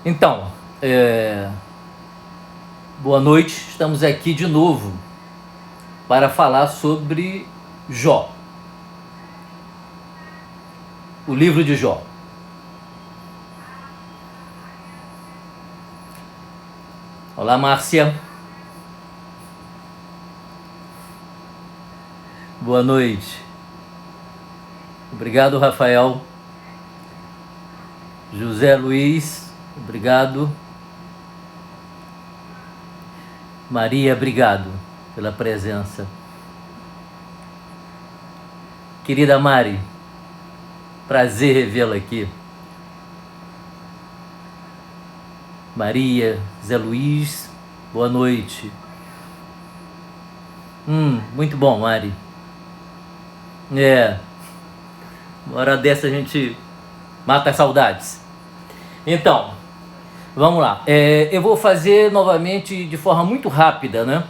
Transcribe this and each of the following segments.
Então, boa noite, estamos aqui de novo para falar sobre Jó, o livro de Jó. Olá, Márcia. Boa noite. Obrigado, Rafael. José Luiz, obrigado. Maria, obrigado pela presença. Querida Mari, prazer revê-la aqui. Maria, Zé Luiz, boa noite. Muito bom, Mari. Uma hora dessa a gente mata as saudades. Então, vamos lá. Eu vou fazer novamente de forma muito rápida, né?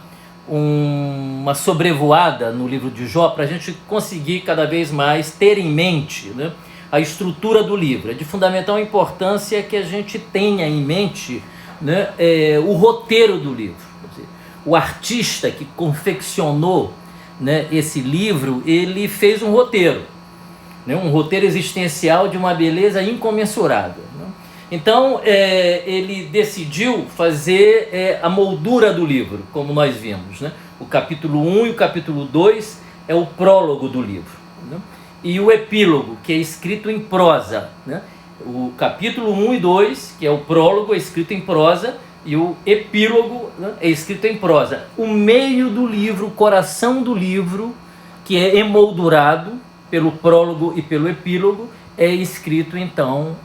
Uma sobrevoada no livro de Jó para a gente conseguir cada vez mais ter em mente, né, a estrutura do livro. É de fundamental importância que a gente tenha em mente, né, o roteiro do livro. Quer dizer, o artista que confeccionou, né, esse livro, ele fez um roteiro, né, um roteiro existencial de uma beleza incomensurável. Né? Então, ele decidiu fazer a moldura do livro, como nós vimos. Né? O capítulo 1 e o capítulo 2 é o prólogo do livro. Né? E o epílogo, que é escrito em prosa. Né? O capítulo 1 e 2, que é o prólogo, é escrito em prosa, e o epílogo, né, é escrito em prosa. O meio do livro, o coração do livro, que é emoldurado pelo prólogo e pelo epílogo, é escrito então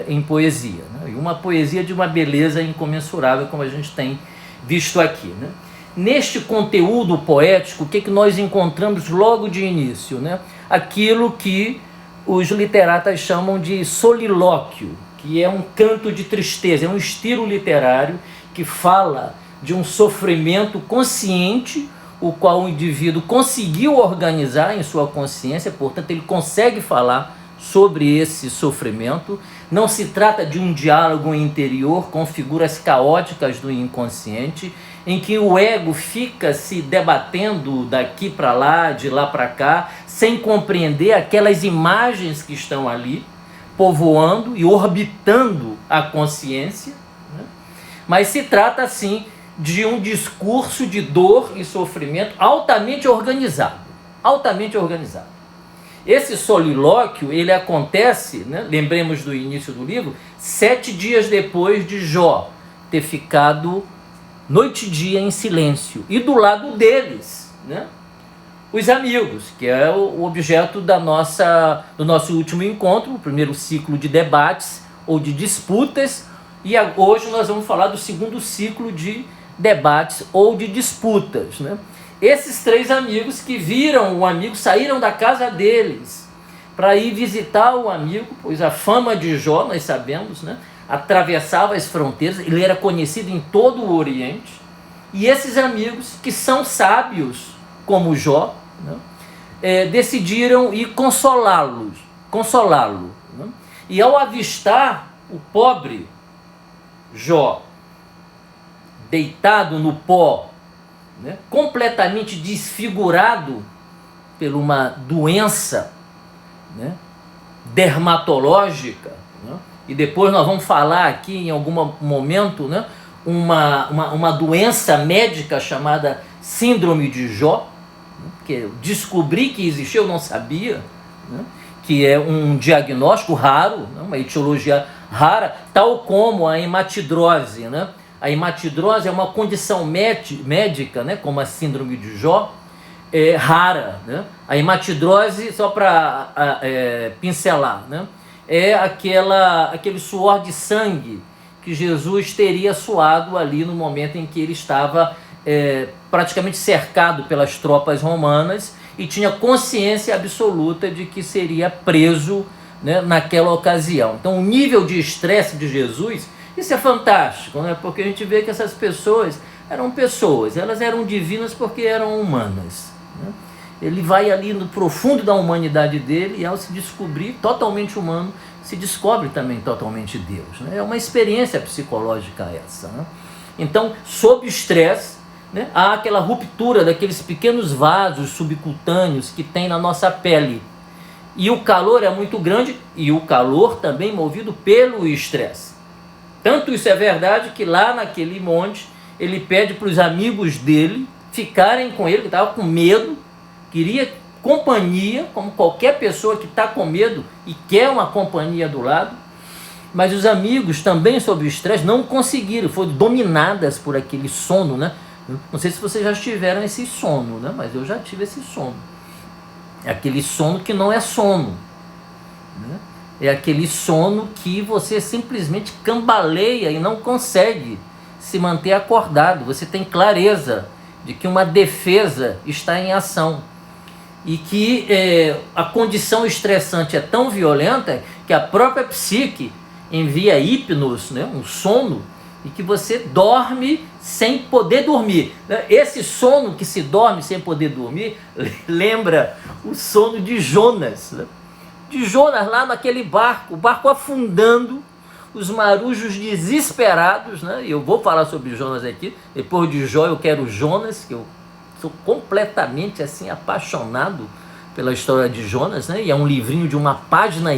em poesia, né? E uma poesia de uma beleza incomensurável, como a gente tem visto aqui, né? Neste conteúdo poético, o que nós encontramos logo de início, né? Aquilo que os literatas chamam de solilóquio, que é um canto de tristeza, é um estilo literário que fala de um sofrimento consciente, o qual o indivíduo conseguiu organizar em sua consciência, portanto ele consegue falar sobre esse sofrimento. Não se trata de um diálogo interior com figuras caóticas do inconsciente, em que o ego fica se debatendo daqui para lá, de lá para cá, sem compreender aquelas imagens que estão ali, povoando e orbitando a consciência, né? Mas se trata, sim, de um discurso de dor e sofrimento altamente organizado, altamente organizado. Esse solilóquio, ele acontece, né, lembremos do início do livro, 7 dias depois de Jó ter ficado noite e dia em silêncio. E do lado deles, né, os amigos, que é o objeto do nosso último encontro, o primeiro ciclo de debates ou de disputas, e hoje nós vamos falar do segundo ciclo de debates ou de disputas, né? Esses 3 amigos que viram o amigo, saíram da casa deles para ir visitar o amigo, pois a fama de Jó, nós sabemos, né, atravessava as fronteiras, ele era conhecido em todo o Oriente, e esses amigos, que são sábios como Jó, né, decidiram ir consolá-lo. Né? E ao avistar o pobre Jó deitado no pó, né, completamente desfigurado por uma doença, né, dermatológica, né, e depois nós vamos falar aqui em algum momento, né, uma doença médica chamada síndrome de Jó, né, que eu descobri que existia, eu não sabia, né, que é um diagnóstico raro, né, uma etiologia rara, tal como a hematidrose, né? A hematidrose é uma condição médica, né, como a síndrome de Jó, rara. Né? A hematidrose, só para pincelar, né, é aquele suor de sangue que Jesus teria suado ali no momento em que ele estava praticamente cercado pelas tropas romanas e tinha consciência absoluta de que seria preso, né, naquela ocasião. Então, o nível de estresse de Jesus, isso é fantástico, né? Porque a gente vê que essas pessoas, elas eram divinas porque eram humanas, né? Ele vai ali no profundo da humanidade dele e ao se descobrir totalmente humano, se descobre também totalmente Deus, né? É uma experiência psicológica essa, né? Então, sob estresse, né, há aquela ruptura daqueles pequenos vasos subcutâneos que tem na nossa pele. E o calor é muito grande, e o calor também movido pelo estresse. Tanto isso é verdade que lá naquele monte, ele pede para os amigos dele ficarem com ele, que estava com medo, queria companhia, como qualquer pessoa que está com medo e quer uma companhia do lado. Mas os amigos também, sob o estresse, não conseguiram, foram dominadas por aquele sono, né? Não sei se vocês já tiveram esse sono, né? Mas eu já tive esse sono. É aquele sono que não é sono, né? É aquele sono que você simplesmente cambaleia e não consegue se manter acordado. Você tem clareza de que uma defesa está em ação e que a condição estressante é tão violenta que a própria psique envia hipnos, né, um sono, e que você dorme sem poder dormir. Esse sono que se dorme sem poder dormir lembra o sono de Jonas, né? De Jonas lá naquele barco, o barco afundando, os marujos desesperados, né? E eu vou falar sobre Jonas aqui, depois de Jó eu quero Jonas, que eu sou completamente assim apaixonado pela história de Jonas, né? E é um livrinho de 1,5 página,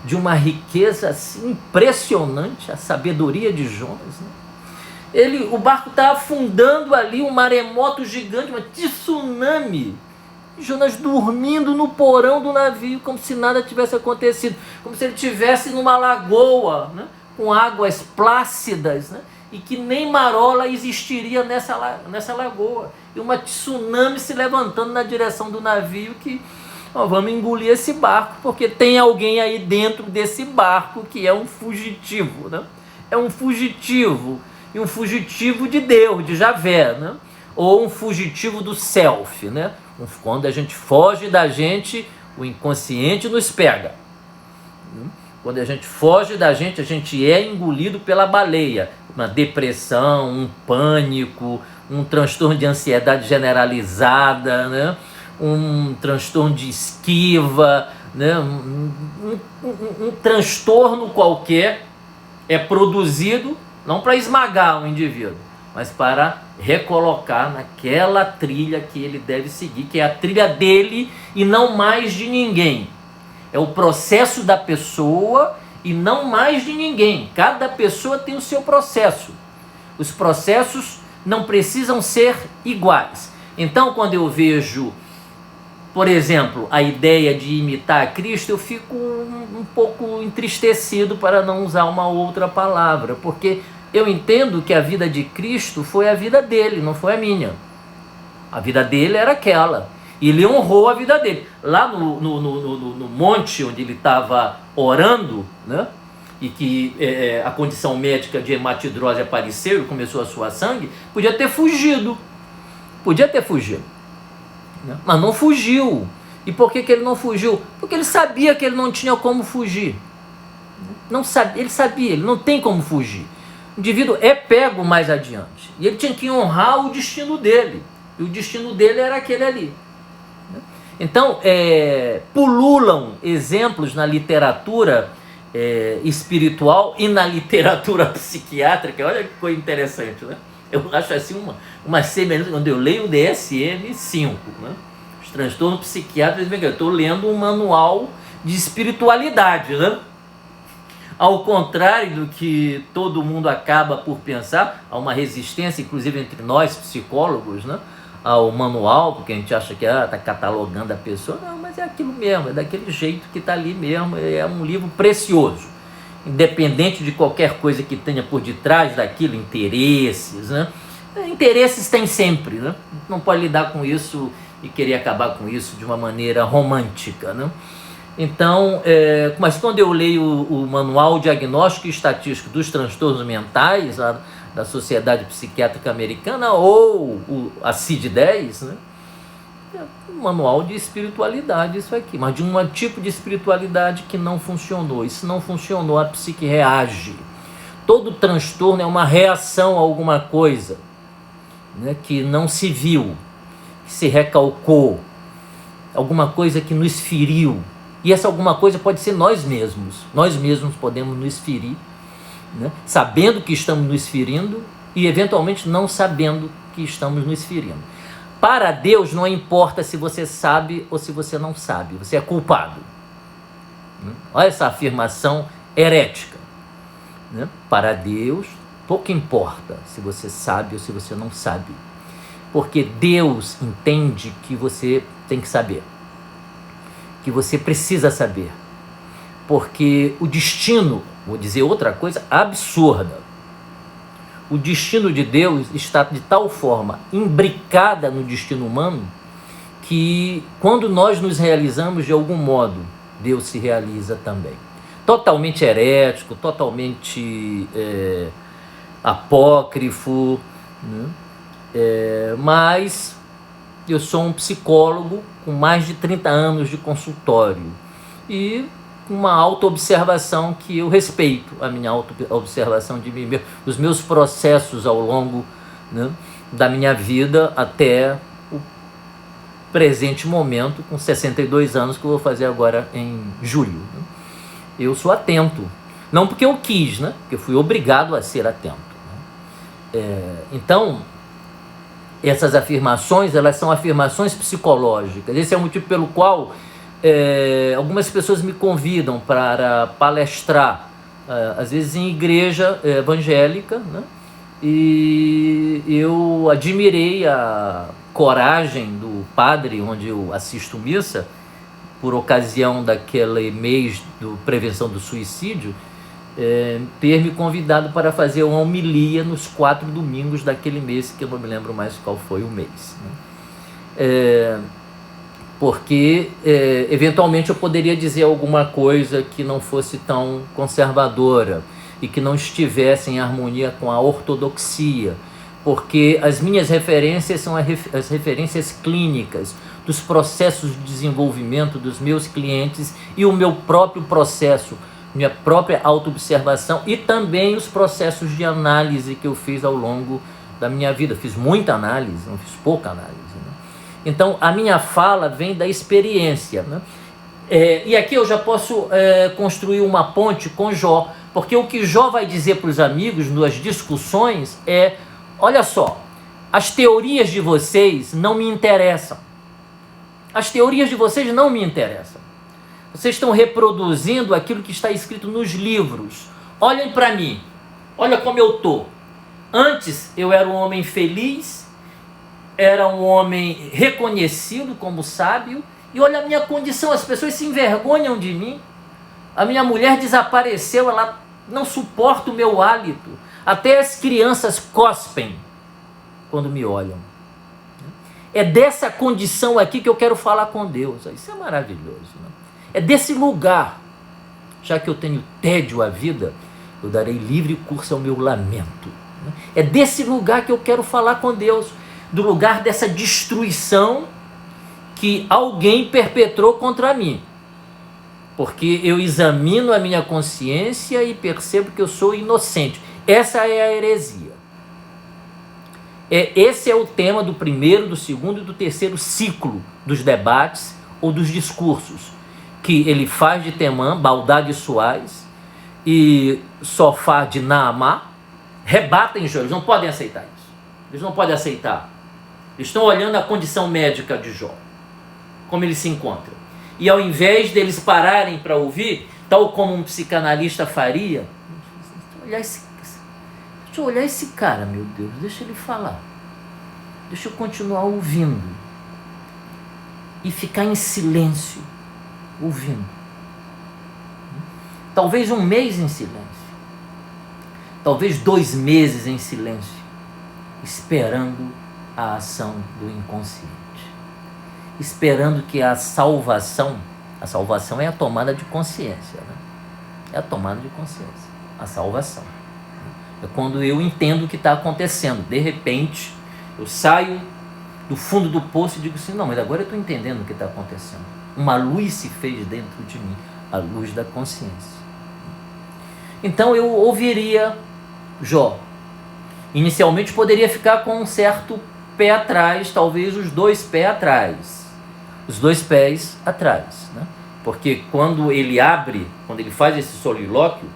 de uma riqueza assim, impressionante, a sabedoria de Jonas, né? O barco está afundando ali, um maremoto gigante, um tsunami. Jonas dormindo no porão do navio, como se nada tivesse acontecido, como se ele estivesse numa lagoa, né, com águas plácidas, né, e que nem marola existiria nessa lagoa, e uma tsunami se levantando na direção do navio que, vamos engolir esse barco, porque tem alguém aí dentro desse barco que é um fugitivo, né? É um fugitivo, e um fugitivo de Deus, de Javé, né? Ou um fugitivo do self, né? Quando a gente foge da gente, o inconsciente nos pega. Quando a gente foge da gente é engolido pela baleia. Uma depressão, um pânico, um transtorno de ansiedade generalizada, né? Um transtorno de esquiva, né? Um transtorno qualquer é produzido não para esmagar o indivíduo, mas para recolocar naquela trilha que ele deve seguir, que é a trilha dele e não mais de ninguém. É o processo da pessoa e não mais de ninguém. Cada pessoa tem o seu processo. Os processos não precisam ser iguais. Então, quando eu vejo, por exemplo, a ideia de imitar a Cristo, eu fico um pouco entristecido, para não usar uma outra palavra, porque eu entendo que a vida de Cristo foi a vida dele, não foi a minha. A vida dele era aquela. E ele honrou a vida dele. Lá no monte onde ele estava orando, né? E que a condição médica de hematidrose apareceu e começou a suar sangue, podia ter fugido. Né? Mas não fugiu. E por que ele não fugiu? Porque ele sabia que ele não tinha como fugir. Ele sabia, ele não tem como fugir. O indivíduo é pego mais adiante. E ele tinha que honrar o destino dele. E o destino dele era aquele ali. Então, pululam exemplos na literatura espiritual e na literatura psiquiátrica. Olha que coisa interessante, né? Eu acho assim uma semelhança, quando eu leio o DSM-5, né? Os transtornos psiquiátricos, eu estou lendo um manual de espiritualidade, né? Ao contrário do que todo mundo acaba por pensar, há uma resistência, inclusive entre nós psicólogos, né, ao manual, porque a gente acha que está catalogando a pessoa. Não, mas é aquilo mesmo, é daquele jeito que está ali mesmo, é um livro precioso. Independente de qualquer coisa que tenha por detrás daquilo, interesses, né? Interesses tem sempre, né? Não pode lidar com isso e querer acabar com isso de uma maneira romântica, né? Então, mas quando eu leio o Manual Diagnóstico e Estatístico dos Transtornos Mentais, da Sociedade Psiquiátrica Americana, ou a CID-10, né? É um manual de espiritualidade isso aqui, mas de um tipo de espiritualidade que não funcionou. E se não funcionou, a psique reage. Todo transtorno é uma reação a alguma coisa, né, que não se viu, que se recalcou, alguma coisa que nos feriu. E essa alguma coisa pode ser nós mesmos. Nós mesmos podemos nos ferir, né? Sabendo que estamos nos ferindo e eventualmente não sabendo que estamos nos ferindo. Para Deus não importa se você sabe ou se você não sabe, você é culpado. Olha essa afirmação herética, né? Para Deus pouco importa se você sabe ou se você não sabe, porque Deus entende que você tem que saber, que você precisa saber, porque o destino, vou dizer outra coisa absurda, o destino de Deus está de tal forma imbricada no destino humano que quando nós nos realizamos de algum modo, Deus se realiza também. Totalmente herético, totalmente apócrifo, né? Mas eu sou um psicólogo com mais de 30 anos de consultório e uma autoobservação que eu respeito, a minha autoobservação de mim mesmo, os meus processos ao longo, né, da minha vida até o presente momento, com 62 anos, que eu vou fazer agora em julho. Né? Eu sou atento, não porque eu quis, né, porque eu fui obrigado a ser atento. Né? Então, essas afirmações, elas são afirmações psicológicas. Esse é o motivo pelo qual algumas pessoas me convidam para palestrar, às vezes em igreja evangélica, né? E eu admirei a coragem do padre onde eu assisto missa, por ocasião daquele mês de prevenção do suicídio, ter me convidado para fazer uma homilia nos 4 domingos daquele mês, que eu não me lembro mais qual foi o mês, né? Porque eventualmente eu poderia dizer alguma coisa que não fosse tão conservadora e que não estivesse em harmonia com a ortodoxia, porque as minhas referências são as referências clínicas dos processos de desenvolvimento dos meus clientes e o meu próprio processo, minha própria autoobservação e também os processos de análise que eu fiz ao longo da minha vida. Fiz muita análise, não fiz pouca análise, né? Então, a minha fala vem da experiência, né? E aqui eu já posso construir uma ponte com Jó, porque o que Jó vai dizer para os amigos nas discussões é: olha só, as teorias de vocês não me interessam. As teorias de vocês não me interessam. Vocês estão reproduzindo aquilo que está escrito nos livros. Olhem para mim, olha como eu estou. Antes eu era um homem feliz, era um homem reconhecido como sábio, e olha a minha condição, as pessoas se envergonham de mim. A minha mulher desapareceu, ela não suporta o meu hálito. Até as crianças cospem quando me olham. É dessa condição aqui que eu quero falar com Deus. Isso é maravilhoso, né? É desse lugar, já que eu tenho tédio à vida, eu darei livre curso ao meu lamento. É desse lugar que eu quero falar com Deus, do lugar dessa destruição que alguém perpetrou contra mim. Porque eu examino a minha consciência e percebo que eu sou inocente. Essa é a heresia. Esse é o tema do primeiro, do segundo e do terceiro ciclo dos debates ou dos discursos, que ele faz de Temã, Baldad de Suaz e Sofá de Naamá, rebatem Jó. Eles não podem aceitar isso. Eles não podem aceitar. Eles estão olhando a condição médica de Jó, como ele se encontra. E ao invés deles pararem para ouvir, tal como um psicanalista faria, deixa eu olhar esse cara, meu Deus, deixa ele falar. Deixa eu continuar ouvindo. E ficar em silêncio, ouvindo. Talvez um mês em silêncio. Talvez 2 meses em silêncio, esperando a ação do inconsciente. Esperando que a salvação é a tomada de consciência, né? É a tomada de consciência, a salvação. É quando eu entendo o que está acontecendo. De repente, eu saio do fundo do poço e digo assim: não, mas agora eu estou entendendo o que está acontecendo. Uma luz se fez dentro de mim, a luz da consciência. Então eu ouviria Jó. Inicialmente poderia ficar com um certo pé atrás, talvez os 2 pés atrás. Os 2 pés atrás, né? Porque quando ele abre, quando ele faz esse solilóquio,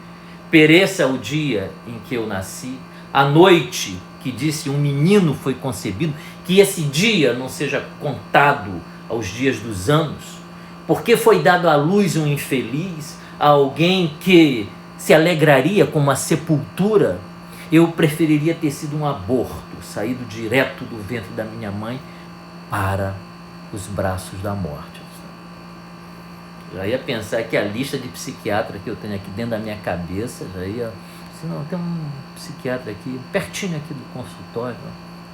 pereça o dia em que eu nasci, a noite que disse um menino foi concebido, que esse dia não seja contado aos dias dos anos, porque foi dado à luz um infeliz, a alguém que se alegraria com uma sepultura. Eu preferiria ter sido um aborto, saído direto do ventre da minha mãe para os braços da morte. Já ia pensar que a lista de psiquiatra que eu tenho aqui dentro da minha cabeça, já ia... Não, tem um psiquiatra aqui, pertinho aqui do consultório,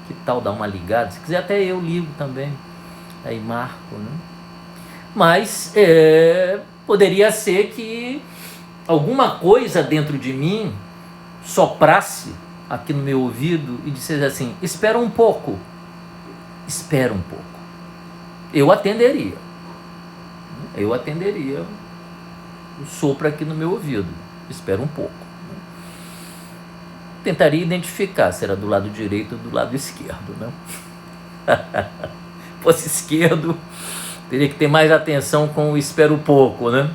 que tal dar uma ligada? Se quiser até eu ligo também, aí marco, né? Mas poderia ser que alguma coisa dentro de mim soprasse aqui no meu ouvido e dissesse assim: espera um pouco, espera um pouco. Eu atenderia o sopro aqui no meu ouvido, espera um pouco. Tentaria identificar se era do lado direito ou do lado esquerdo, né? Fosse esquerdo, teria que ter mais atenção com o espera um pouco, né?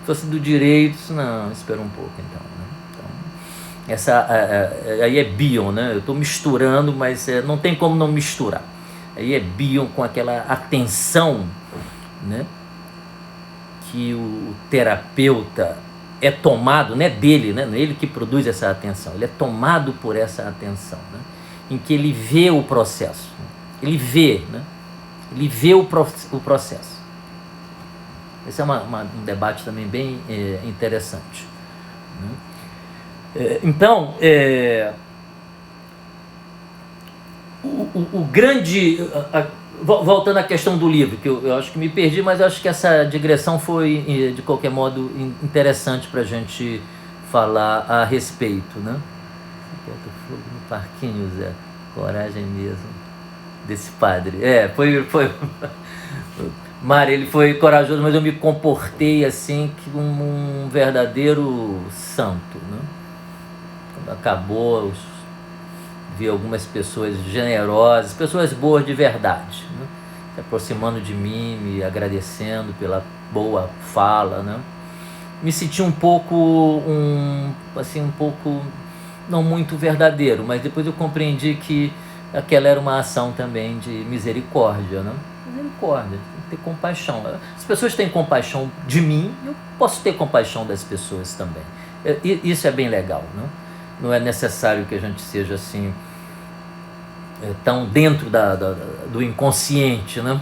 Se fosse do direito, não, espera um pouco então, né? Então, essa aí é Bion, né? Eu estou misturando, mas não tem como não misturar. Aí é Bion com aquela atenção, né? Que o terapeuta é tomado, não é dele, né? Não é ele que produz essa atenção, ele é tomado por essa atenção, né? Em que ele vê o processo, né? Ele vê, né? Ele vê o processo. Esse é um debate também bem interessante, né? Então, o grande... Voltando à questão do livro, que eu acho que me perdi, mas eu acho que essa digressão foi, de qualquer modo, interessante para a gente falar a respeito, né? Bota fogo no parquinho, Zé. Coragem mesmo desse padre. Foi... Mário, ele foi corajoso, mas eu me comportei assim como um verdadeiro santo, né? Quando acabou, vi algumas pessoas generosas, pessoas boas de verdade, né? Se aproximando de mim, me agradecendo pela boa fala, né? Me senti um pouco, não muito verdadeiro, mas depois eu compreendi que aquela era uma ação também de misericórdia, né? Misericórdia, tem que ter compaixão. As pessoas têm compaixão de mim, eu posso ter compaixão das pessoas também. Isso é bem legal, né? Não é necessário que a gente seja assim, tão dentro do inconsciente, né?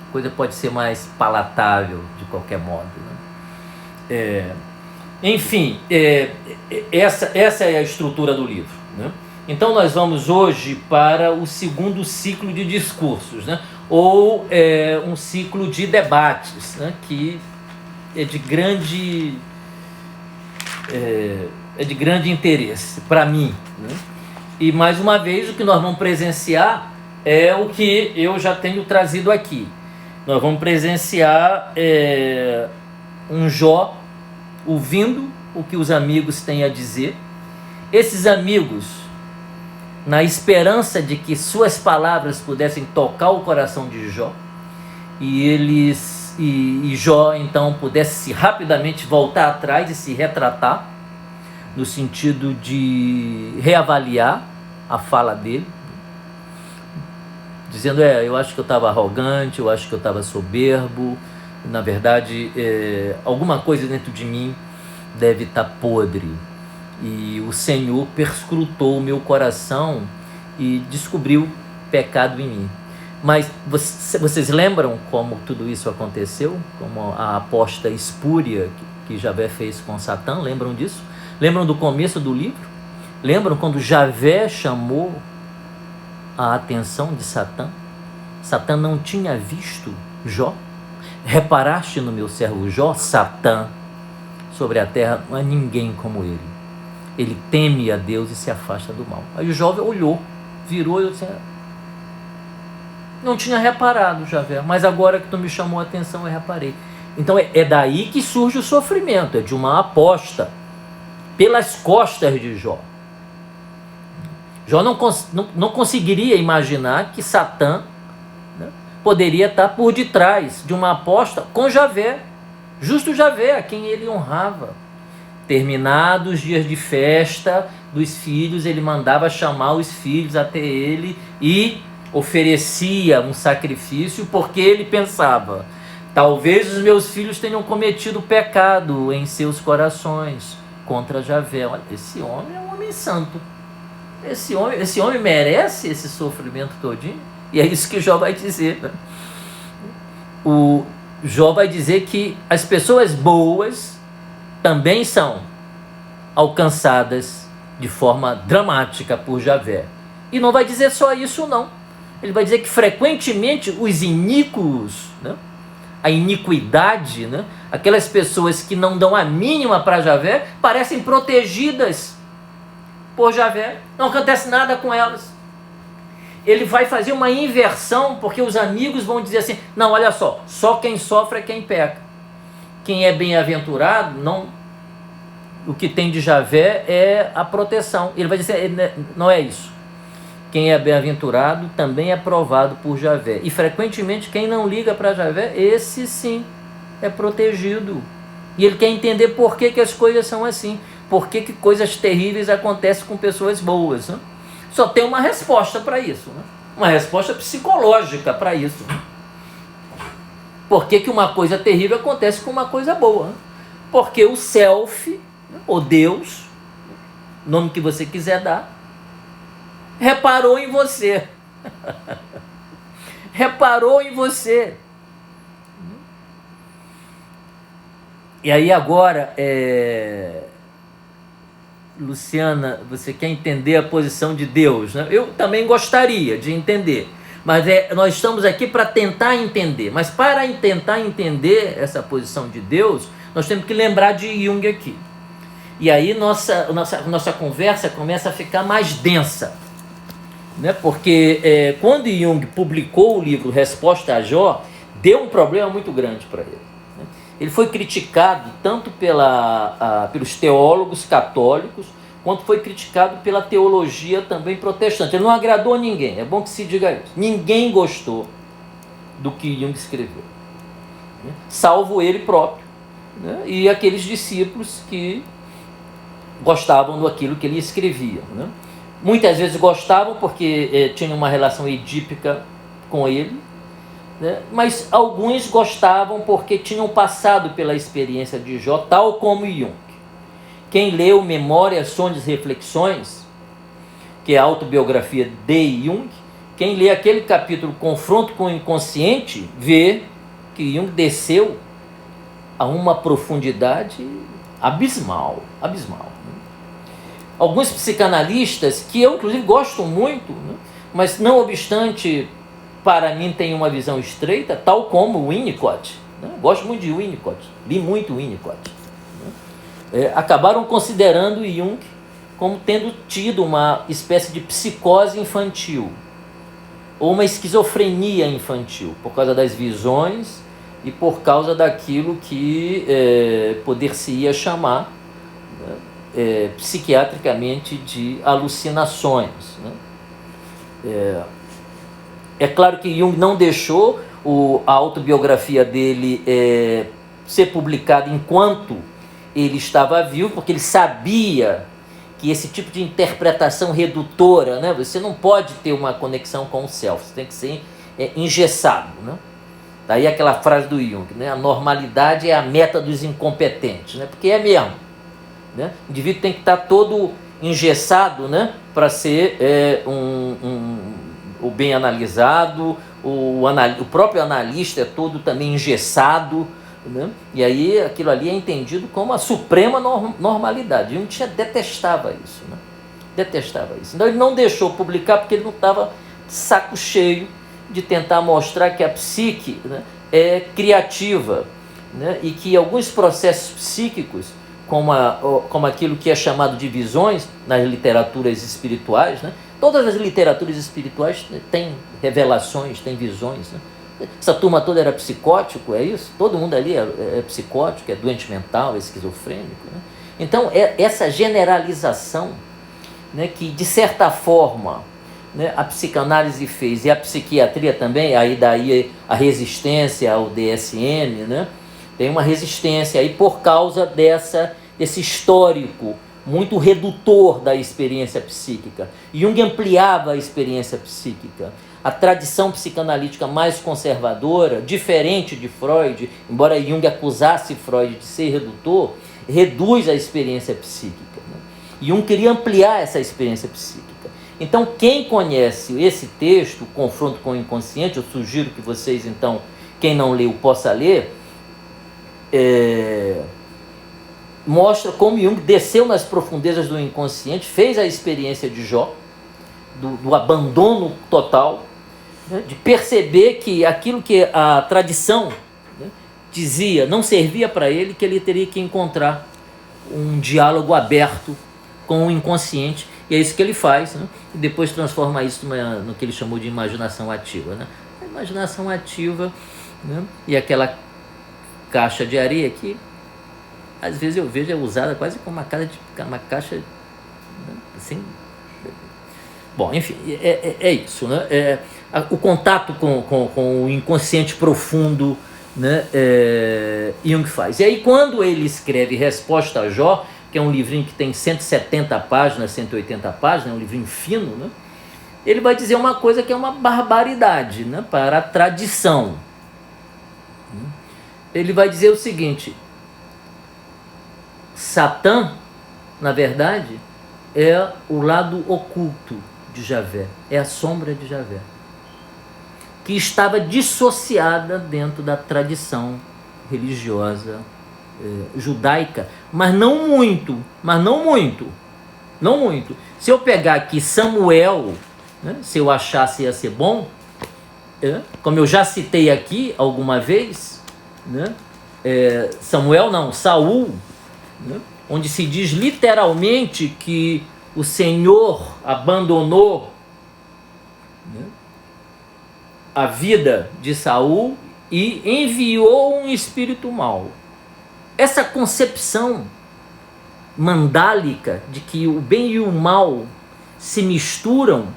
A coisa pode ser mais palatável de qualquer modo, né? Enfim, essa é a estrutura do livro, né? Então nós vamos hoje para o segundo ciclo de discursos, né? Ou um ciclo de debates, né? Que é de grande interesse para mim, né? E mais uma vez o que nós vamos presenciar é o que eu já tenho trazido aqui. Nós vamos presenciar um Jó ouvindo o que os amigos têm a dizer. Esses amigos, na esperança de que suas palavras pudessem tocar o coração de Jó, e Jó então pudesse rapidamente voltar atrás e se retratar, no sentido de reavaliar a fala dele, dizendo, eu acho que eu estava arrogante, eu acho que eu estava soberbo, na verdade, alguma coisa dentro de mim deve estar podre, e o Senhor perscrutou o meu coração e descobriu pecado em mim. Mas vocês lembram como tudo isso aconteceu? Como a aposta espúria que Javé fez com Satã? Lembram disso? Lembram do começo do livro? Lembram quando Javé chamou a atenção de Satã? Satã não tinha visto Jó? Reparaste no meu servo Jó? Satã, sobre a terra não há ninguém como ele. Ele teme a Deus e se afasta do mal. Aí o Jó olhou, virou e disse, não tinha reparado, Javé, mas agora que tu me chamou a atenção eu reparei. Então é daí que surge o sofrimento, é de uma aposta pelas costas de Jó. Jó não conseguiria imaginar que Satã, né, poderia estar por detrás de uma aposta com Javé. Justo Javé, a quem ele honrava. Terminados os dias de festa dos filhos, ele mandava chamar os filhos até ele e oferecia um sacrifício, porque ele pensava: talvez os meus filhos tenham cometido pecado em seus corações contra Javé. Olha, esse homem é um homem santo. Esse homem merece esse sofrimento todinho? E é isso que Jó vai dizer, né? O Jó vai dizer que as pessoas boas também são alcançadas de forma dramática por Javé. E não vai dizer só isso, não. Ele vai dizer que frequentemente os iníquos, né, a iniquidade, né, aquelas pessoas que não dão a mínima para Javé, parecem protegidas por Javé. Não acontece nada com elas. Ele vai fazer uma inversão, porque os amigos vão dizer assim: não, olha só quem sofre é quem peca. Quem é bem-aventurado, o que tem de Javé é a proteção. Ele vai dizer: não é isso. Quem é bem-aventurado também é provado por Javé. E frequentemente quem não liga para Javé, esse sim é protegido. E ele quer entender por que as coisas são assim. Por que coisas terríveis acontecem com pessoas boas, né? Só tem uma resposta para isso, né? Uma resposta psicológica para isso, né? Por que uma coisa terrível acontece com uma coisa boa? Né? Porque o self, ou Deus, nome que você quiser dar, reparou em você. Reparou em você. E aí agora, Luciana, você quer entender a posição de Deus, né? Eu também gostaria de entender, mas nós estamos aqui para tentar entender. Mas para tentar entender essa posição de Deus, nós temos que lembrar de Jung aqui. E aí nossa conversa começa a ficar mais densa, né? Porque quando Jung publicou o livro Resposta a Jó, deu um problema muito grande para ele. Ele foi criticado tanto pelos teólogos católicos, quanto foi criticado pela teologia também protestante. Ele não agradou a ninguém, é bom que se diga isso. Ninguém gostou do que Jung escreveu, né? Salvo ele próprio, né? E aqueles discípulos que gostavam daquilo que ele escrevia, né? Muitas vezes gostavam porque tinham uma relação edípica com ele, né? Mas alguns gostavam porque tinham passado pela experiência de Jó, tal como Jung. Quem leu Memórias, Sonhos e Reflexões, que é a autobiografia de Jung, quem lê aquele capítulo Confronto com o Inconsciente, vê que Jung desceu a uma profundidade abismal. Alguns psicanalistas, que eu inclusive gosto muito, né? Mas não obstante, para mim tem uma visão estreita, tal como Winnicott, né? Gosto muito de Winnicott, li muito Winnicott, né? Acabaram considerando Jung como tendo tido uma espécie de psicose infantil, ou uma esquizofrenia infantil, por causa das visões e por causa daquilo que poder-se-ia chamar, né, psiquiatricamente de alucinações, né? É claro que Jung não deixou a autobiografia dele ser publicada enquanto ele estava vivo, porque ele sabia que esse tipo de interpretação redutora, né, você não pode ter uma conexão com o self, você tem que ser engessado, né? Daí aquela frase do Jung, né, a normalidade é a meta dos incompetentes, né, porque é mesmo, né? O indivíduo tem que estar todo engessado, né, para ser o bem analisado, o próprio analista é todo também engessado, né? E aí aquilo ali é entendido como a suprema normalidade. Jung detestava isso, né? Detestava isso. Então ele não deixou publicar porque ele não estava saco cheio de tentar mostrar que a psique, né, é criativa, né? E que alguns processos psíquicos, como aquilo que é chamado de visões nas literaturas espirituais, né? Todas as literaturas espirituais têm revelações, têm visões, né? Essa turma toda era psicótico, é isso? Todo mundo ali é psicótico, é doente mental, é esquizofrênico, né? Então, essa generalização, né, que de certa forma, né, a psicanálise fez, e a psiquiatria também, aí daí a resistência ao DSM, né, Tem uma resistência aí por causa desse histórico muito redutor da experiência psíquica. Jung ampliava a experiência psíquica. A tradição psicanalítica mais conservadora, diferente de Freud, embora Jung acusasse Freud de ser redutor, reduz a experiência psíquica, né? Jung queria ampliar essa experiência psíquica. Então, quem conhece esse texto, Confronto com o Inconsciente, eu sugiro que vocês, então, quem não leu, possa ler, mostra como Jung desceu nas profundezas do inconsciente, fez a experiência de Jó, do abandono total, né, de perceber que aquilo que a tradição, né, dizia não servia para ele, que ele teria que encontrar um diálogo aberto com o inconsciente, e é isso que ele faz, né, e depois transforma isso no que ele chamou de imaginação ativa, né? A imaginação ativa, né, e aquela caixa de areia que às vezes eu vejo é usada quase como uma caixa, né, assim. Bom, enfim, é isso, né? O contato com o inconsciente profundo, né, Jung faz. E aí, quando ele escreve Resposta a Jó, que é um livrinho que tem 170 páginas, 180 páginas, é um livrinho fino, né, ele vai dizer uma coisa que é uma barbaridade, né, para a tradição. Ele vai dizer o seguinte: Satã, na verdade, é o lado oculto de Javé, é a sombra de Javé, que estava dissociada dentro da tradição religiosa judaica, mas não muito. Se eu pegar aqui Samuel, né, se eu achasse ia ser bom, como eu já citei aqui alguma vez, né, Saul, né, onde se diz literalmente que o Senhor abandonou, né, a vida de Saul e enviou um espírito mau. Essa concepção mandálica de que o bem e o mal se misturam,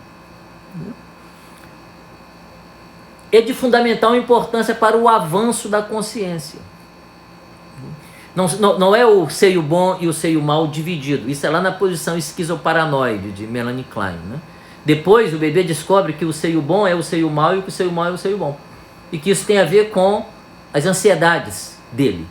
né, é de fundamental importância para o avanço da consciência. Não é o seio bom e o seio mal dividido. Isso é lá na posição esquizoparanoide de Melanie Klein, né? Depois o bebê descobre que o seio bom é o seio mal e que o seio mal é o seio bom. E que isso tem a ver com as ansiedades dele,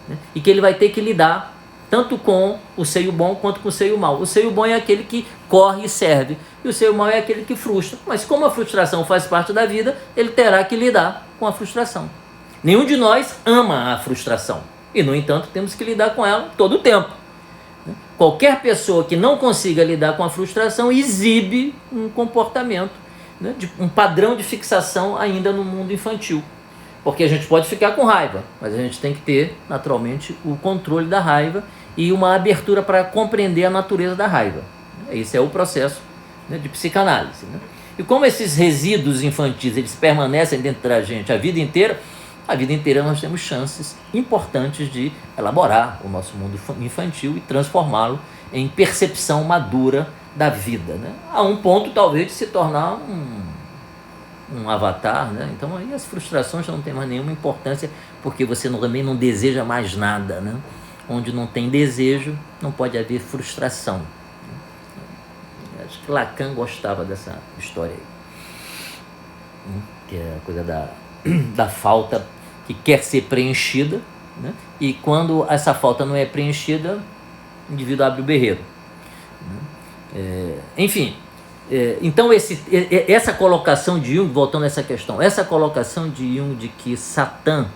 né? E que ele vai ter que lidar tanto com o seio bom quanto com o seio mal. O seio bom é aquele que corre e serve, e o seio mal é aquele que frustra. Mas como a frustração faz parte da vida, ele terá que lidar com a frustração. Nenhum de nós ama a frustração. E, no entanto, temos que lidar com ela todo o tempo. Qualquer pessoa que não consiga lidar com a frustração exibe um comportamento, né, um padrão de fixação ainda no mundo infantil. Porque a gente pode ficar com raiva, mas a gente tem que ter, naturalmente, o controle da raiva e uma abertura para compreender a natureza da raiva. Esse é o processo, né, de psicanálise, né? E como esses resíduos infantis eles permanecem dentro da gente a vida inteira nós temos chances importantes de elaborar o nosso mundo infantil e transformá-lo em percepção madura da vida, né? A um ponto talvez de se tornar um avatar, né? Então aí as frustrações não têm mais nenhuma importância, porque você também não deseja mais nada, né? Onde não tem desejo, não pode haver frustração. Acho que Lacan gostava dessa história aí, que é a coisa da falta que quer ser preenchida, né? E quando essa falta não é preenchida, o indivíduo abre o berreiro, né? Enfim, então essa colocação de Jung, voltando a essa questão, essa colocação de Jung de que Satã,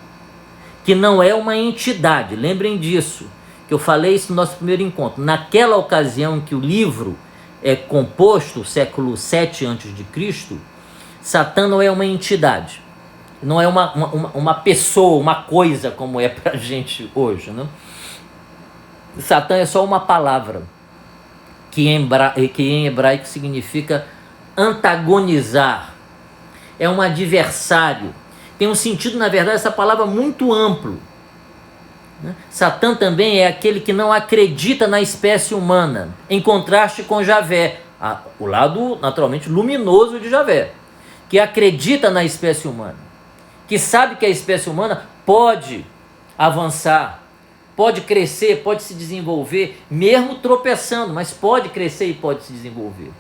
que não é uma entidade, lembrem disso, que eu falei isso no nosso primeiro encontro, naquela ocasião que o livro é composto, século 7 a.C., Satã não é uma entidade, não é uma pessoa, uma coisa como é pra gente hoje, né? Satã é só uma palavra que em hebraico significa antagonizar, é um adversário, tem um sentido, na verdade, essa palavra muito amplo, né? Satã também é aquele que não acredita na espécie humana, em contraste com Javé, o lado naturalmente luminoso de Javé, que acredita na espécie humana, que sabe que a espécie humana pode avançar, pode crescer, pode se desenvolver, mesmo tropeçando, mas pode crescer e pode se desenvolver.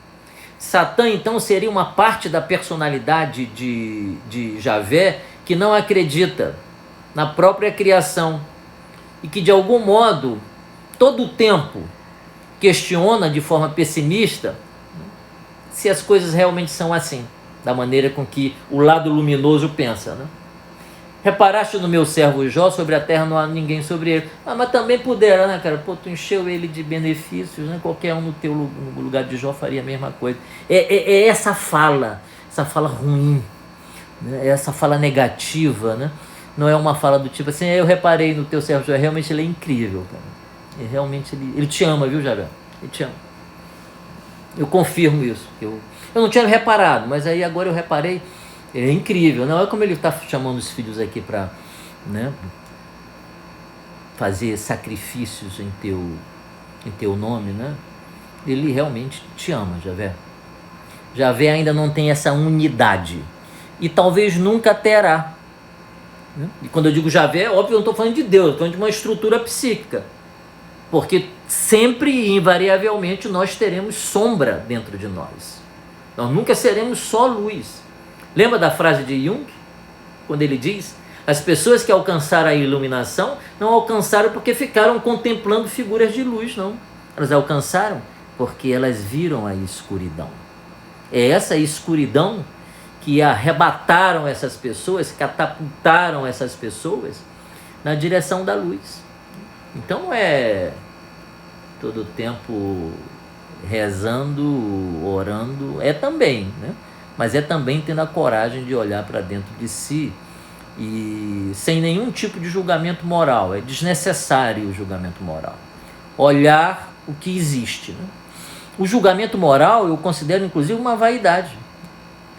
Satã, então, seria uma parte da personalidade de Javé que não acredita na própria criação e que, de algum modo, todo o tempo questiona de forma pessimista se as coisas realmente são assim, da maneira com que o lado luminoso pensa, né? Reparaste no meu servo Jó, sobre a terra não há ninguém sobre ele. Mas também pudera, né, cara? Pô, tu encheu ele de benefícios, né? Qualquer um no lugar de Jó faria a mesma coisa. É essa fala ruim, né? Essa fala negativa, né? Não é uma fala do tipo assim, eu reparei no teu servo Jó, realmente ele é incrível, cara. Realmente ele te ama, viu, Javé? Ele te ama. Eu confirmo isso. Eu não tinha reparado, mas aí agora eu reparei. É incrível, não é como ele está chamando os filhos aqui para, né, fazer sacrifícios em teu nome, né? Ele realmente te ama, Javé. Javé ainda não tem essa unidade e talvez nunca terá, né? E quando eu digo Javé, óbvio, eu não estou falando de Deus, estou falando de uma estrutura psíquica, porque sempre e invariavelmente nós teremos sombra dentro de nós. Nós nunca seremos só luz. Lembra da frase de Jung? Quando ele diz, as pessoas que alcançaram a iluminação não alcançaram porque ficaram contemplando figuras de luz, não. Elas alcançaram porque elas viram a escuridão. É essa escuridão que arrebataram essas pessoas, catapultaram essas pessoas na direção da luz. Então não é todo o tempo rezando, orando, é também, né? Mas é também tendo a coragem de olhar para dentro de si e sem nenhum tipo de julgamento moral. É desnecessário o julgamento moral. Olhar o que existe, né? O julgamento moral eu considero inclusive uma vaidade.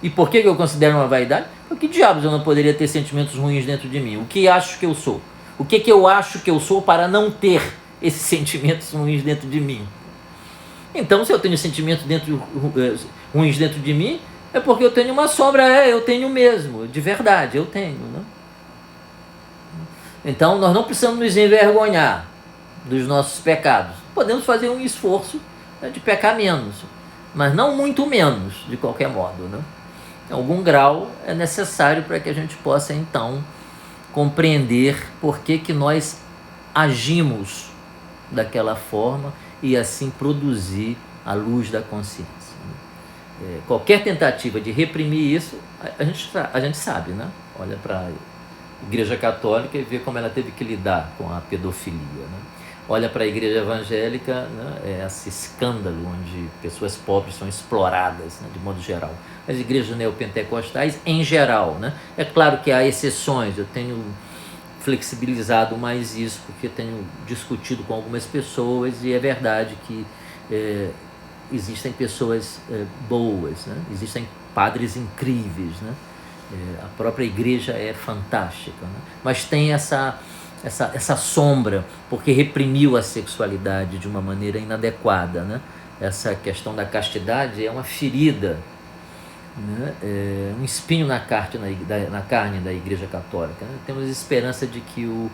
E por que eu considero uma vaidade? Porque diabos eu não poderia ter sentimentos ruins dentro de mim? O que acho que eu sou? O que eu acho que eu sou para não ter esses sentimentos ruins dentro de mim? Então, se eu tenho sentimentos ruins dentro de mim, é porque eu tenho uma sombra, eu tenho mesmo, de verdade, eu tenho, né? Então, nós não precisamos nos envergonhar dos nossos pecados. Podemos fazer um esforço, né, de pecar menos, mas não muito menos, de qualquer modo, né? Em algum grau é necessário para que a gente possa, então, compreender por que nós agimos daquela forma e assim produzir a luz da consciência. Qualquer tentativa de reprimir isso, a gente sabe, né? Olha para a Igreja Católica e vê como ela teve que lidar com a pedofilia, né? Olha para a Igreja Evangélica, né? Esse escândalo onde pessoas pobres são exploradas, né? De modo geral. As igrejas neopentecostais, em geral, né? É claro que há exceções, eu tenho flexibilizado mais isso, porque tenho discutido com algumas pessoas e é verdade que existem pessoas boas, né? Existem padres incríveis, né? A própria igreja é fantástica, né? Mas tem essa sombra, porque reprimiu a sexualidade de uma maneira inadequada, né? Essa questão da castidade é uma ferida, né? Um espinho na carne da Igreja Católica, né? Temos esperança de que o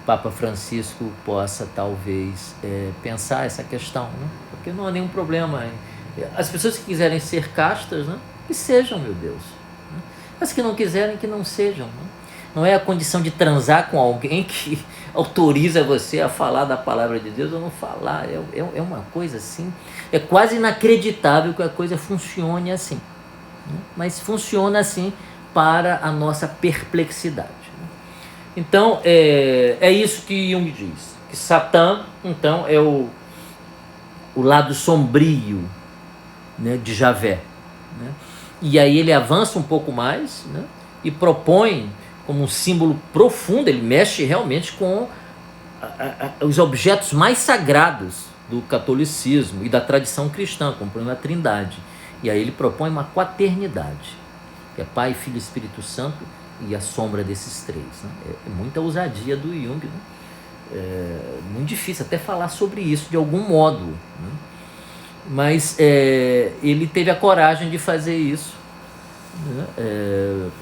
Papa Francisco possa talvez pensar essa questão, né? Porque não há nenhum problema as pessoas que quiserem ser castas, né? Que sejam, meu Deus, né? As que não quiserem, que não sejam, né? Não é a condição de transar com alguém que autoriza você a falar da palavra de Deus ou não falar. É uma coisa assim, é quase inacreditável que a coisa funcione assim, né? Mas funciona assim para a nossa perplexidade. Então, é isso que Jung diz, que Satã, então, é o lado sombrio, né, de Javé, né? E aí ele avança um pouco mais, né, e propõe como um símbolo profundo, ele mexe realmente com os objetos mais sagrados do catolicismo e da tradição cristã, como a Trindade. E aí ele propõe uma quaternidade, que é Pai, Filho e Espírito Santo, e a sombra desses três, né? É muita ousadia do Jung, né? É muito difícil até falar sobre isso de algum modo, né? Mas ele teve a coragem de fazer isso, né?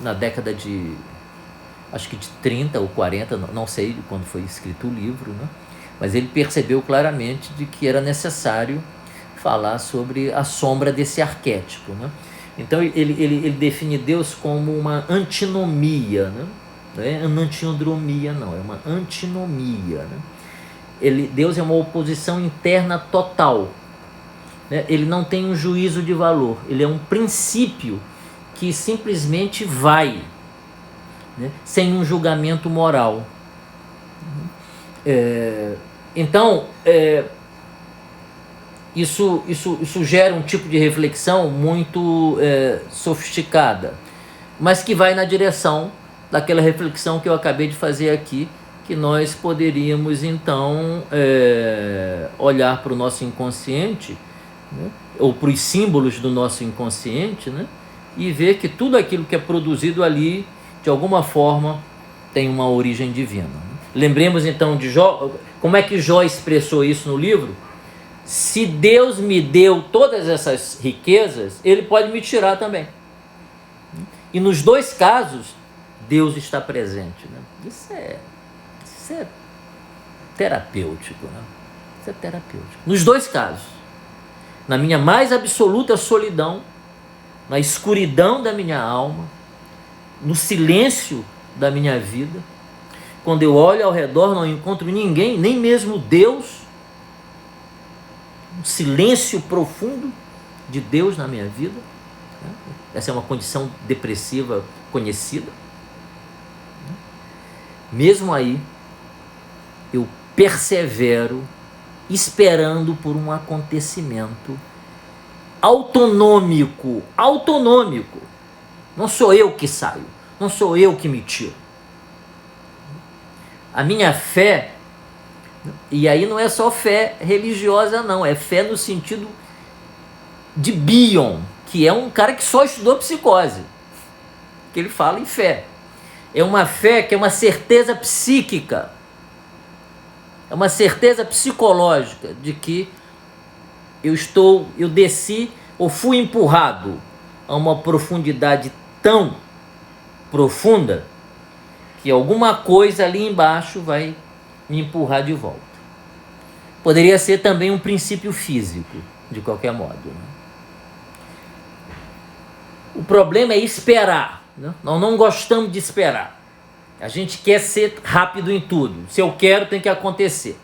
Na década de acho que de 30 ou 40, não sei quando foi escrito o livro, né? Mas ele percebeu claramente de que era necessário falar sobre a sombra desse arquétipo, né? Então ele define Deus como uma antinomia, né? Não é uma antiandromia, não, é uma antinomia, né? Deus é uma oposição interna total, né? Ele não tem um juízo de valor, ele é um princípio que simplesmente vai, né? Sem um julgamento moral. Então, isso gera um tipo de reflexão muito sofisticada, mas que vai na direção daquela reflexão que eu acabei de fazer aqui, que nós poderíamos então olhar para o nosso inconsciente, né, ou para os símbolos do nosso inconsciente, né, e ver que tudo aquilo que é produzido ali, de alguma forma, tem uma origem divina. Lembremos então de Jó. Como é que Jó expressou isso no livro? Se Deus me deu todas essas riquezas, Ele pode me tirar também. E nos dois casos, Deus está presente, né? Isso é terapêutico, né? Isso é terapêutico. Nos dois casos, na minha mais absoluta solidão, na escuridão da minha alma, no silêncio da minha vida, quando eu olho ao redor não encontro ninguém, nem mesmo Deus, um silêncio profundo de Deus na minha vida, né? Essa é uma condição depressiva conhecida. Mesmo aí, eu persevero esperando por um acontecimento autonômico. Não sou eu que saio, não sou eu que me tiro. A minha fé, e aí não é só fé religiosa não, é fé no sentido de Bion, que é um cara que só estudou psicose, que ele fala em fé. É uma fé que é uma certeza psíquica, é uma certeza psicológica de que eu desci ou fui empurrado a uma profundidade tão profunda que alguma coisa ali embaixo vai me empurrar de volta. Poderia ser também um princípio físico, de qualquer modo, né? O problema é esperar, né? Nós não gostamos de esperar. A gente quer ser rápido em tudo. Se eu quero, tem que acontecer,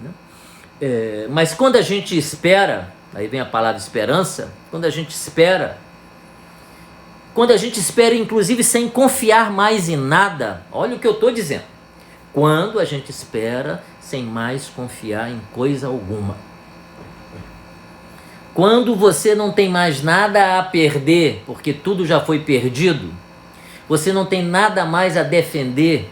né? Mas quando a gente espera, aí vem a palavra esperança, quando a gente espera inclusive sem confiar mais em nada, olha o que eu estou dizendo, quando a gente espera sem mais confiar em coisa alguma, quando você não tem mais nada a perder, porque tudo já foi perdido, você não tem nada mais a defender,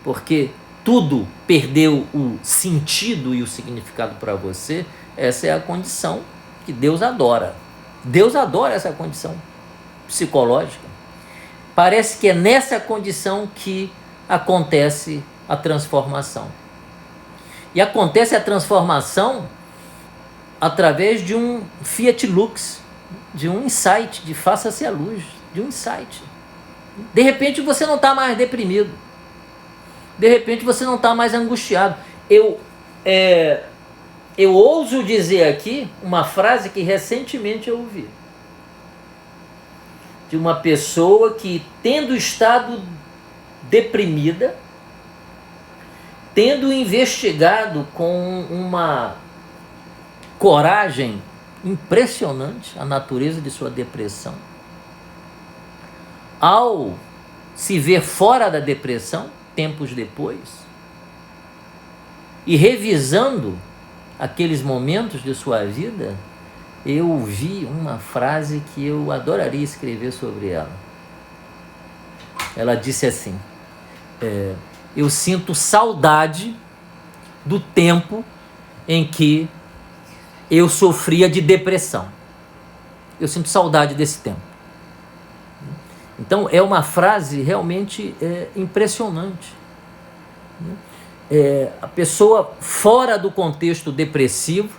porque tudo perdeu o sentido e o significado para você, essa é a condição que Deus adora. Deus adora essa condição psicológica. Parece que é nessa condição que acontece a transformação. E acontece a transformação através de um fiat lux, de um insight, de faça-se a luz, de um insight. De repente você não está mais deprimido. De repente você não está mais angustiado. Eu ouso dizer aqui uma frase que recentemente eu ouvi. De uma pessoa que, tendo estado deprimida, tendo investigado com uma coragem impressionante a natureza de sua depressão, ao se ver fora da depressão, tempos depois, e revisando aqueles momentos de sua vida, eu ouvi uma frase que eu adoraria escrever sobre ela. Ela disse assim: eu sinto saudade do tempo em que eu sofria de depressão. Eu sinto saudade desse tempo. Então é uma frase realmente impressionante. A pessoa fora do contexto depressivo,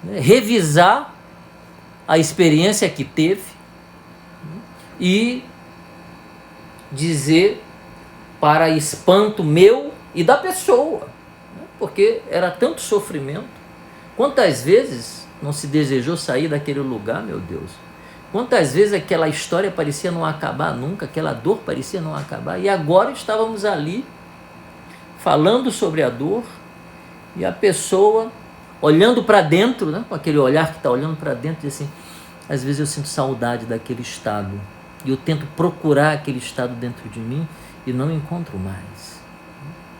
né, revisar a experiência que teve e dizer para espanto meu e da pessoa, né? Porque era tanto sofrimento. Quantas vezes não se desejou sair daquele lugar, meu Deus? Quantas vezes aquela história parecia não acabar nunca, aquela dor parecia não acabar, e agora estávamos ali falando sobre a dor, e a pessoa olhando para dentro, né, com aquele olhar que está olhando para dentro, diz assim: às vezes eu sinto saudade daquele estado, e eu tento procurar aquele estado dentro de mim e não encontro mais.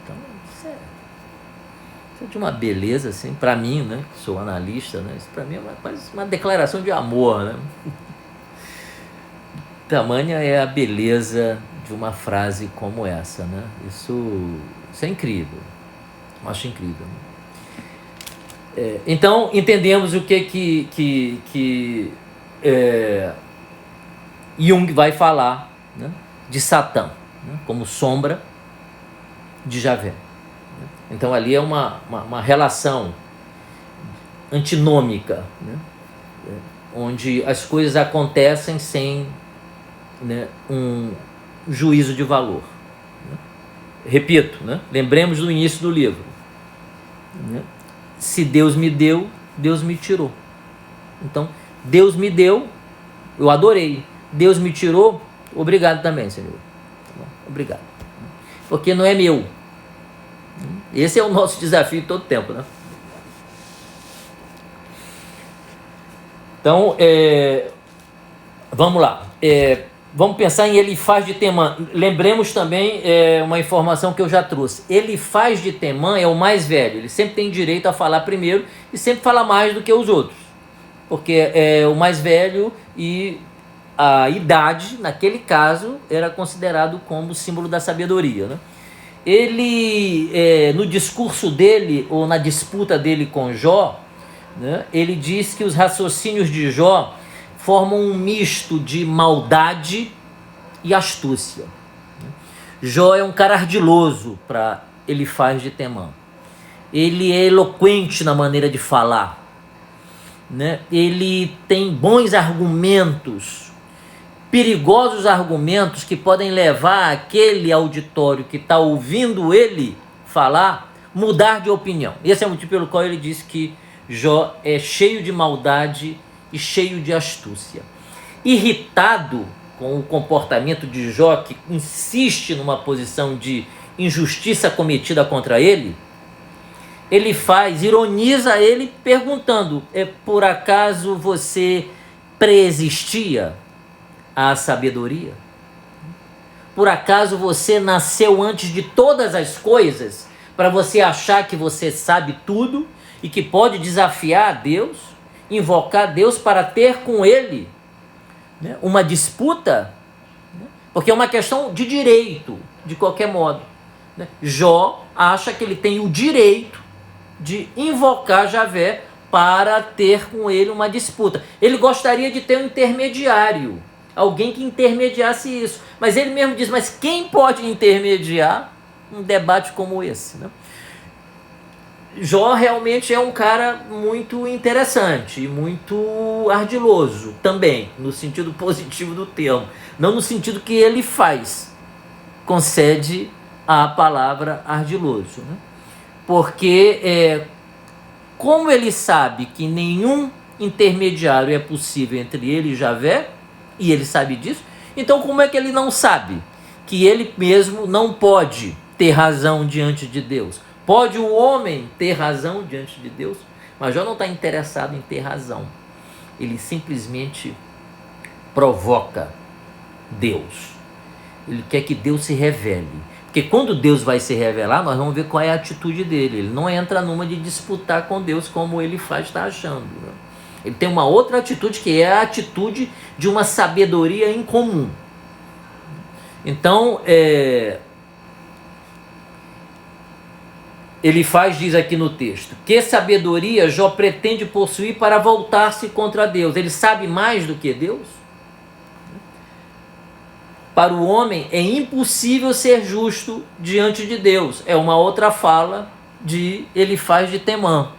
Então, isso é de uma beleza, assim, para mim, né, que sou analista, né, isso para mim é quase uma declaração de amor, né? Tamanha é a beleza de uma frase como essa, né? Isso é incrível, eu acho incrível. Então entendemos o que Jung vai falar, né, de Satã, né, como sombra de Javé. Então ali é uma relação antinômica, né, onde as coisas acontecem sem, né, um juízo de valor. Repito, né, lembremos do início do livro, né, se Deus me deu, Deus me tirou. Então, Deus me deu, eu adorei. Deus me tirou, obrigado também, Senhor. Tá bom? Obrigado. Porque não é meu. Esse é o nosso desafio todo tempo, né? Então, vamos lá. Vamos pensar em Elifaz de Temã. Lembremos também uma informação que eu já trouxe. Elifaz de Temã é o mais velho. Ele sempre tem direito a falar primeiro e sempre fala mais do que os outros. Porque é o mais velho e a idade, naquele caso, era considerado como símbolo da sabedoria, né? Ele, no discurso dele, ou na disputa dele com Jó, né, ele diz que os raciocínios de Jó formam um misto de maldade e astúcia. Jó é um cara ardiloso para Elifaz de Temã. Ele é eloquente na maneira de falar, né? Ele tem bons argumentos, perigosos argumentos que podem levar aquele auditório que está ouvindo ele falar mudar de opinião. Esse é o motivo pelo qual ele diz que Jó é cheio de maldade e cheio de astúcia. Irritado com o comportamento de Jó, que insiste numa posição de injustiça cometida contra ele, ironiza ele perguntando: por acaso você preexistia à sabedoria? Por acaso você nasceu antes de todas as coisas para você achar que você sabe tudo e que pode desafiar a Deus, invocar Deus para ter com ele, né, uma disputa? Porque é uma questão de direito, de qualquer modo, né? Jó acha que ele tem o direito de invocar Javé para ter com ele uma disputa. Ele gostaria de ter um intermediário, alguém que intermediasse isso. Mas ele mesmo diz: mas quem pode intermediar um debate como esse, né? Jó realmente é um cara muito interessante e muito ardiloso também, no sentido positivo do termo. Não no sentido que ele concede a palavra ardiloso, né? Porque como ele sabe que nenhum intermediário é possível entre ele e Javé, e ele sabe disso, então como é que ele não sabe que ele mesmo não pode ter razão diante de Deus? Pode o homem ter razão diante de Deus? Mas Jó não está interessado em ter razão. Ele simplesmente provoca Deus. Ele quer que Deus se revele. Porque quando Deus vai se revelar, nós vamos ver qual é a atitude dele. Ele não entra numa de disputar com Deus como ele está achando, né? Ele tem uma outra atitude, que é a atitude de uma sabedoria incomum. Então, diz aqui no texto: que sabedoria Jó pretende possuir para voltar-se contra Deus? Ele sabe mais do que Deus? Para o homem é impossível ser justo diante de Deus. É uma outra fala de Elifaz de Temã.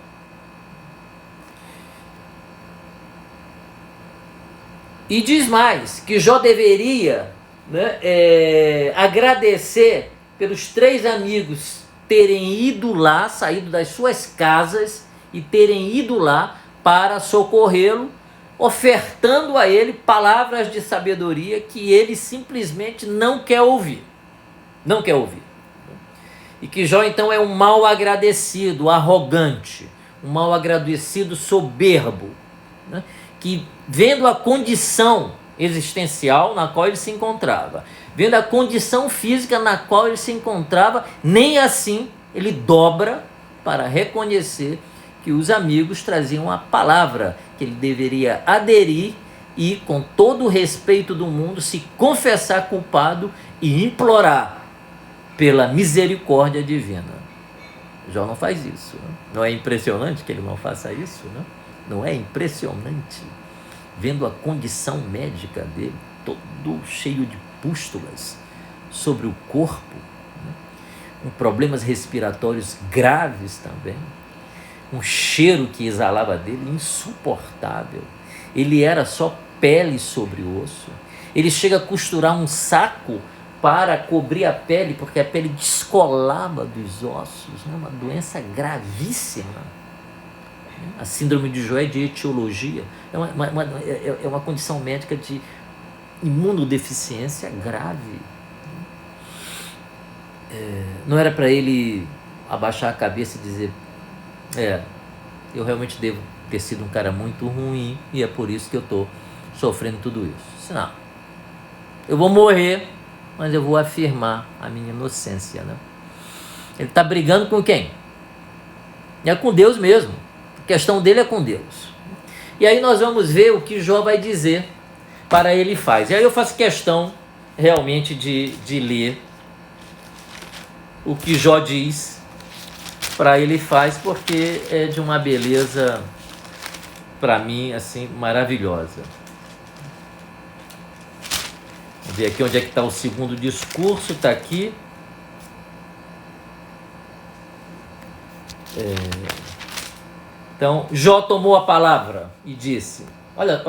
E diz mais, que Jó deveria né, agradecer pelos 3 amigos terem ido lá, saído das suas casas e terem ido lá para socorrê-lo, ofertando a ele palavras de sabedoria que ele simplesmente não quer ouvir. Não quer ouvir. E que Jó então é um mal agradecido, arrogante, um mal agradecido soberbo, né? Que vendo a condição existencial na qual ele se encontrava, vendo a condição física na qual ele se encontrava, nem assim ele dobra para reconhecer que os amigos traziam a palavra que ele deveria aderir e, com todo o respeito do mundo, se confessar culpado e implorar pela misericórdia divina. Jó não faz isso, né? Não é impressionante que ele não faça isso, né? Não é impressionante? Vendo a condição médica dele, todo cheio de pústulas sobre o corpo, né? Com problemas respiratórios graves também, um cheiro que exalava dele insuportável. Ele era só pele sobre osso. Ele chega a costurar um saco para cobrir a pele, porque a pele descolava dos ossos, né? Uma doença gravíssima. A síndrome de Jó é de etiologia, é uma condição médica de imunodeficiência grave. Não era para ele abaixar a cabeça e dizer: eu realmente devo ter sido um cara muito ruim e é por isso que eu estou sofrendo tudo isso. Senão, eu vou morrer, mas eu vou afirmar a minha inocência, né? Ele está brigando com quem? É com Deus mesmo. A questão dele é com Deus. E aí nós vamos ver o que Jó vai dizer para ele faz. E aí eu faço questão realmente de ler o que Jó diz para ele faz, porque é de uma beleza, para mim, assim, maravilhosa. Vamos ver aqui onde é que está o segundo discurso. Está aqui. Então, Jó tomou a palavra e disse: olha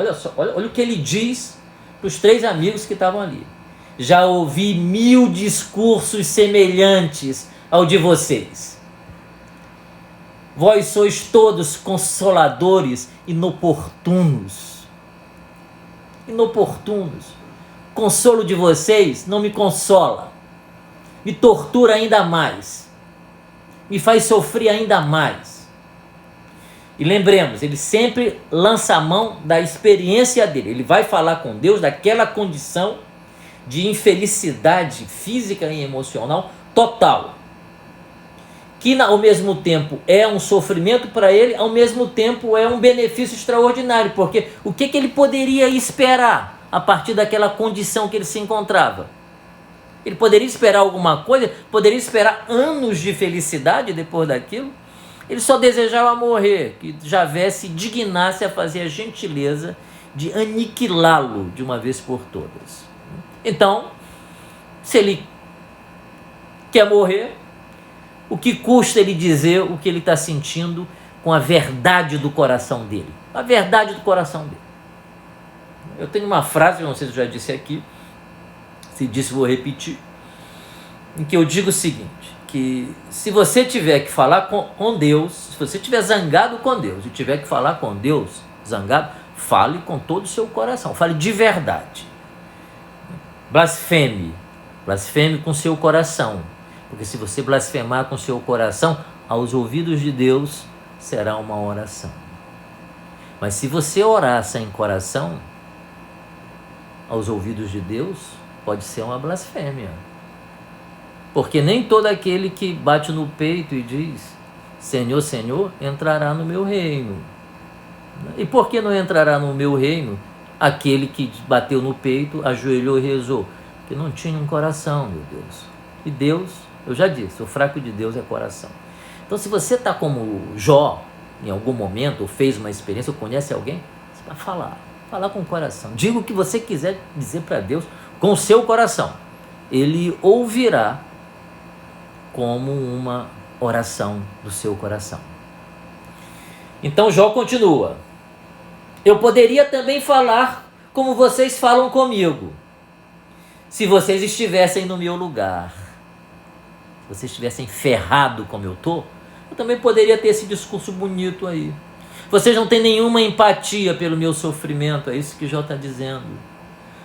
o que ele diz para os 3 amigos que estavam ali. Já ouvi 1000 discursos semelhantes ao de vocês. Vós sois todos consoladores inoportunos. Inoportunos. O consolo de vocês não me consola. Me tortura ainda mais. Me faz sofrer ainda mais. E lembremos, ele sempre lança a mão da experiência dele. Ele vai falar com Deus daquela condição de infelicidade física e emocional total, que ao mesmo tempo é um sofrimento para ele, ao mesmo tempo é um benefício extraordinário, porque o que ele poderia esperar a partir daquela condição que ele se encontrava? Ele poderia esperar alguma coisa? Poderia esperar anos de felicidade depois daquilo? Ele só desejava morrer, que Javé se dignasse a fazer a gentileza de aniquilá-lo de uma vez por todas. Então, se ele quer morrer, o que custa ele dizer o que ele está sentindo com a verdade do coração dele? A verdade do coração dele. Eu tenho uma frase, não sei se eu já disse aqui, se disse vou repetir, em que eu digo o seguinte: que se você tiver que falar com Deus, se você estiver zangado com Deus e tiver que falar com Deus zangado, fale com todo o seu coração, fale de verdade. Blasfeme com seu coração, porque se você blasfemar com seu coração, aos ouvidos de Deus será uma oração. Mas se você orar sem coração, aos ouvidos de Deus, pode ser uma blasfêmia. Porque nem todo aquele que bate no peito e diz Senhor, Senhor, entrará no meu reino. E por que não entrará no meu reino aquele que bateu no peito, ajoelhou e rezou? Porque não tinha um coração, meu Deus. E Deus, eu já disse, o fraco de Deus é coração. Então, se você está como Jó, em algum momento, ou fez uma experiência, ou conhece alguém, você vai falar com o coração. Diga o que você quiser dizer para Deus com o seu coração. Ele ouvirá como uma oração do seu coração. Então Jó continua: eu poderia também falar como vocês falam comigo. se vocês estivessem no meu lugar, se vocês estivessem ferrado como eu estou, eu também poderia ter esse discurso bonito aí. Vocês não têm nenhuma empatia pelo meu sofrimento, é isso que Jó está dizendo.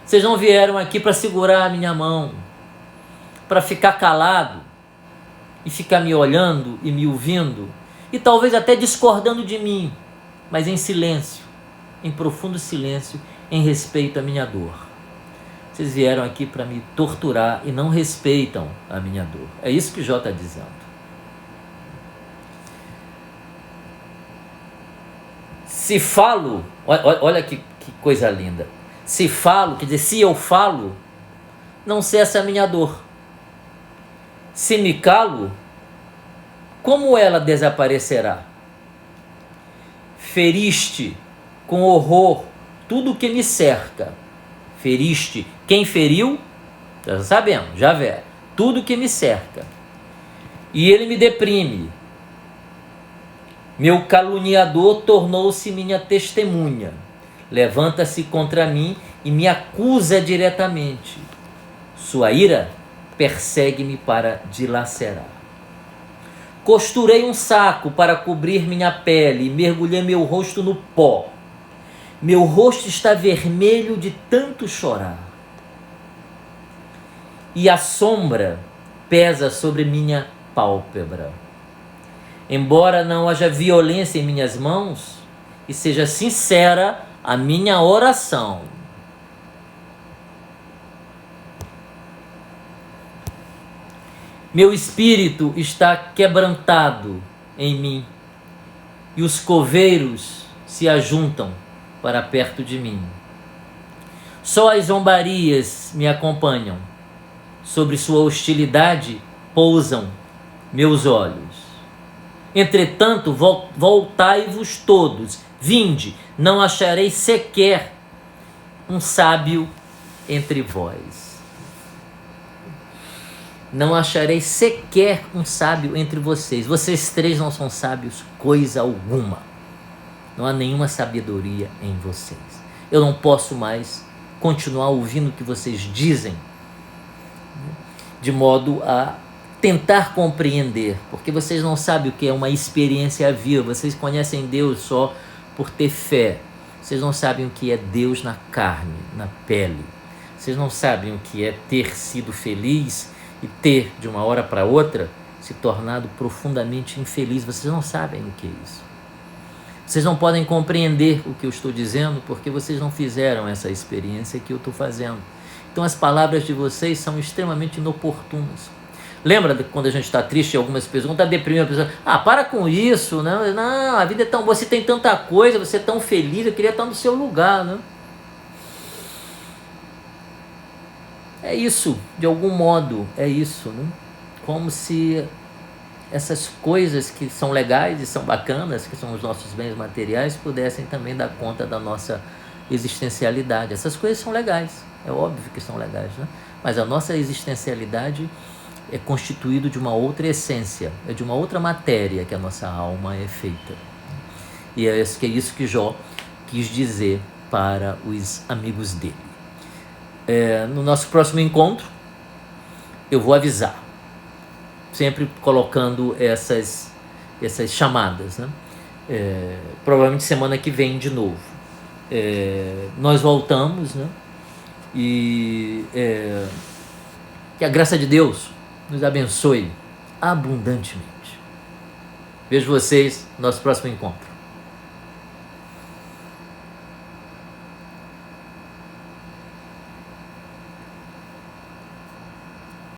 Vocês não vieram aqui para segurar a minha mão, para ficar calado e ficar me olhando e me ouvindo, e talvez até discordando de mim, mas em silêncio, em profundo silêncio, em respeito à minha dor. Vocês vieram aqui para me torturar e não respeitam a minha dor. É isso que Jó está dizendo. Se falo, olha que coisa linda. Se falo, quer dizer, se eu falo, não cessa a minha dor. Se me calo, como ela desaparecerá? Feriste com horror tudo o que me cerca. Feriste, quem feriu? Já sabemos, Javé. Tudo que me cerca. E ele me deprime. Meu caluniador tornou-se minha testemunha. Levanta-se contra mim e me acusa diretamente. Sua ira persegue-me para dilacerar. Costurei um saco para cobrir minha pele e mergulhei meu rosto no pó. Meu rosto está vermelho de tanto chorar. E a sombra pesa sobre minha pálpebra. Embora não haja violência em minhas mãos, e seja sincera a minha oração. Meu espírito está quebrantado em mim, e os coveiros se ajuntam para perto de mim. Só as zombarias me acompanham. Sobre sua hostilidade pousam meus olhos. Entretanto, voltai-vos todos, vinde, não acharei sequer um sábio entre vós. Não acharei sequer um sábio entre vocês. Vocês três não são sábios coisa alguma. Não há nenhuma sabedoria em vocês. Eu não posso mais continuar ouvindo o que vocês dizem, de modo a tentar compreender, porque vocês não sabem o que é uma experiência viva. Vocês conhecem Deus só por ter fé. Vocês não sabem o que é Deus na carne, na pele. Vocês não sabem o que é ter sido feliz e ter, de uma hora para outra, se tornado profundamente infeliz. Vocês não sabem o que é isso. Vocês não podem compreender o que eu estou dizendo porque vocês não fizeram essa experiência que eu estou fazendo. Então as palavras de vocês são extremamente inoportunas. Lembra quando a gente está triste e algumas pessoas, quando está deprimido, a pessoa, para com isso, né? Não, a vida é tão boa, você tem tanta coisa, você é tão feliz, eu queria estar no seu lugar, né? É isso, de algum modo, é isso, né? Como se essas coisas que são legais e são bacanas, que são os nossos bens materiais, pudessem também dar conta da nossa existencialidade. Essas coisas são legais, é óbvio que são legais, né? Mas a nossa existencialidade é constituído de uma outra essência, é de uma outra matéria que a nossa alma é feita. E é isso que Jó quis dizer para os amigos dele. No nosso próximo encontro, eu vou avisar, sempre colocando essas chamadas, né? Provavelmente semana que vem de novo. Nós voltamos, né? E que a graça de Deus nos abençoe abundantemente. Vejo vocês no nosso próximo encontro.